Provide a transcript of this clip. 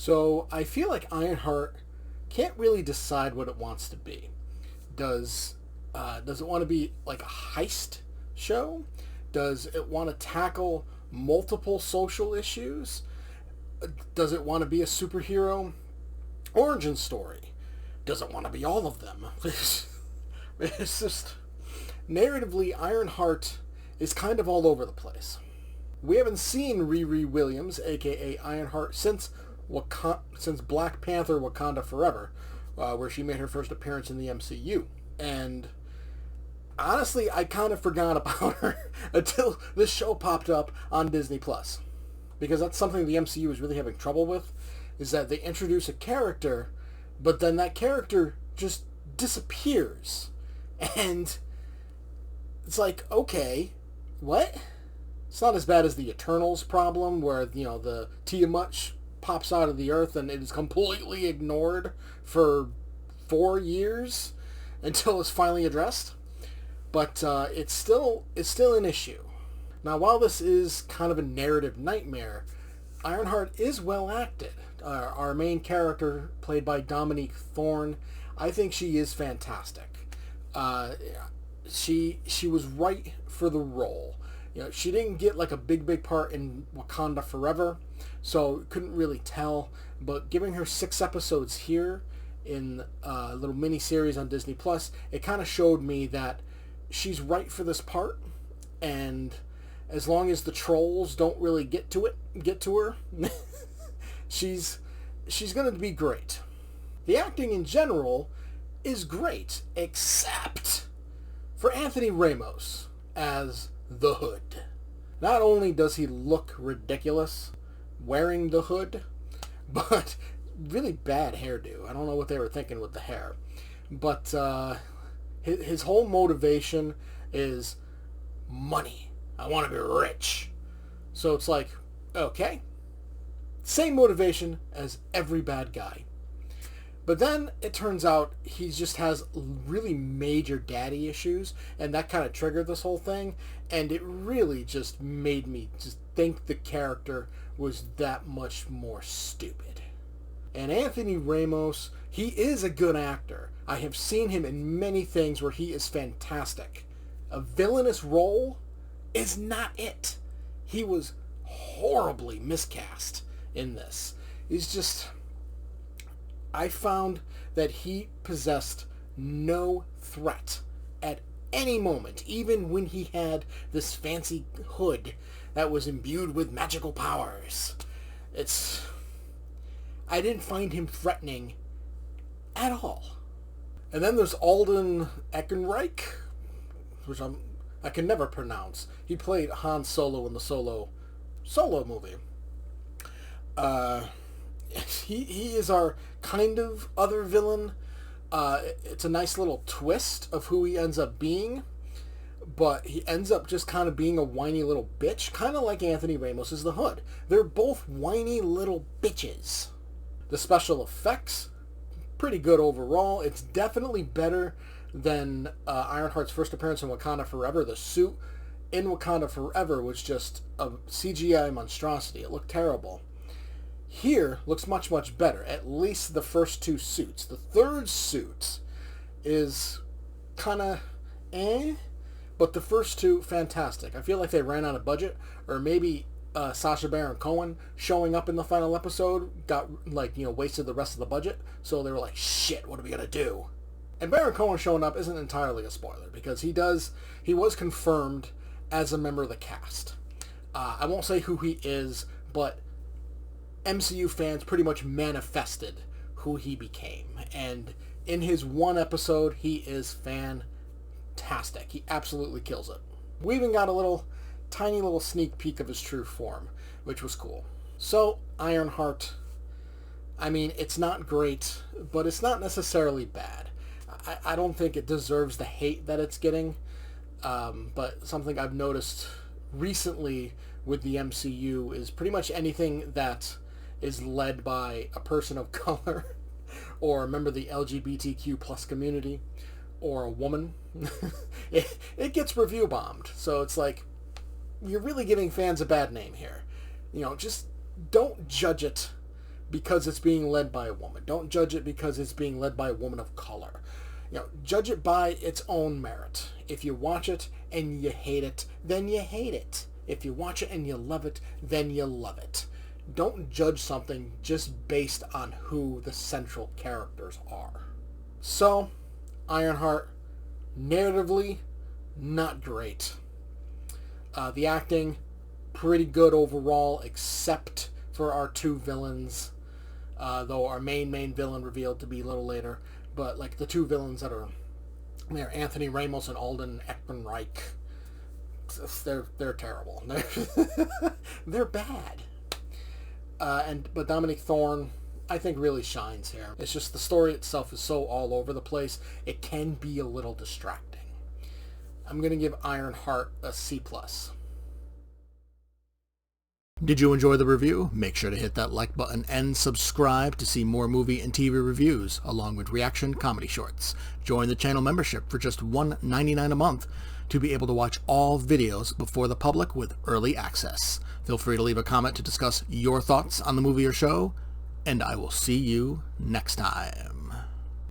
So I feel like Ironheart can't really decide what it wants to be. Does does it want to be like a heist show? Does it want to tackle multiple social issues? Does it want to be a superhero origin story? Does it want to be all of them? It's just narratively, Ironheart is kind of all over the place. We haven't seen Riri Williams, aka Ironheart, since Black Panther: Wakanda Forever, where she made her first appearance in the MCU. And honestly, I kind of forgot about her until this show popped up on Disney Plus, because that's something the MCU is really having trouble with, is that they introduce a character, but then that character just disappears, and it's like, okay, what? It's not as bad as the Eternals problem, where the Tiamat pops out of the earth and it is completely ignored for 4 years until it's finally addressed. But it's still an issue. Now, while this is kind of a narrative nightmare, Ironheart is well acted. Our main character, played by Dominique Thorne, I think she is fantastic. She was right for the role. She didn't get like a big part in Wakanda Forever, so couldn't really tell. But giving her 6 episodes here in a little mini series on Disney Plus, it kind of showed me that she's right for this part, and as long as the trolls don't really get to her, she's gonna be great. The acting in general is great, except for Anthony Ramos as the Hood. Not only does he look ridiculous wearing the hood, but really bad hairdo. I don't know what they were thinking with the hair. But his whole motivation is money. I want to be rich. So it's like, okay, same motivation as every bad guy. But then it turns out he just has really major daddy issues, and that kind of triggered this whole thing, and it really just made me just think the character was that much more stupid. And Anthony Ramos, he is a good actor. I have seen him in many things where he is fantastic. A villainous role is not it. He was horribly miscast in this. He's just... I found that he possessed no threat at any moment, even when he had this fancy hood that was imbued with magical powers. I didn't find him threatening at all. And then there's Alden Ehrenreich, which I can never pronounce. He played Han Solo in the Solo movie. He is our kind of other villain. It's a nice little twist of who he ends up being, but he ends up just kind of being a whiny little bitch, kind of like Anthony Ramos is the Hood. They're both whiny little bitches. The special effects, pretty good overall. It's definitely better than Ironheart's first appearance in Wakanda Forever. The suit in Wakanda Forever was just a CGI monstrosity. It looked terrible. Here looks much, much better. At least the first 2 suits. The third suit is kind of but the first 2, fantastic. I feel like they ran out of budget, or maybe Sacha Baron Cohen showing up in the final episode got, wasted the rest of the budget, so they were like, shit, what are we going to do? And Baron Cohen showing up isn't entirely a spoiler, because he was confirmed as a member of the cast. I won't say who he is, but MCU fans pretty much manifested who he became. And in his 1 episode, he is fantastic. He absolutely kills it. We even got a tiny little sneak peek of his true form, which was cool. So, Ironheart, I mean, it's not great, but it's not necessarily bad. I don't think it deserves the hate that it's getting, but something I've noticed recently with the MCU is pretty much anything that is led by a person of color or a member of the LGBTQ plus community or a woman, it gets review bombed. So it's like, you're really giving fans a bad name here. Just don't judge it because it's being led by a woman. Don't judge it because it's being led by a woman of color. Judge it by its own merit. If you watch it and you hate it, then you hate it. If you watch it and you love it, then you love it. Don't judge something just based on who the central characters are. So, Ironheart, narratively, not great. The acting, pretty good overall, except for our two villains. Though our main villain revealed to be a little later. But like the two villains that are there, Anthony Ramos and Alden Ehrenreich, they're terrible. They're bad. But Dominic Thorne, I think, really shines here. It's just the story itself is so all over the place, it can be a little distracting. I'm going to give Ironheart a C+. Did you enjoy the review? Make sure to hit that like button and subscribe to see more movie and TV reviews, along with reaction comedy shorts. Join the channel membership for just $1.99 a month to be able to watch all videos before the public with early access. Feel free to leave a comment to discuss your thoughts on the movie or show, and I will see you next time.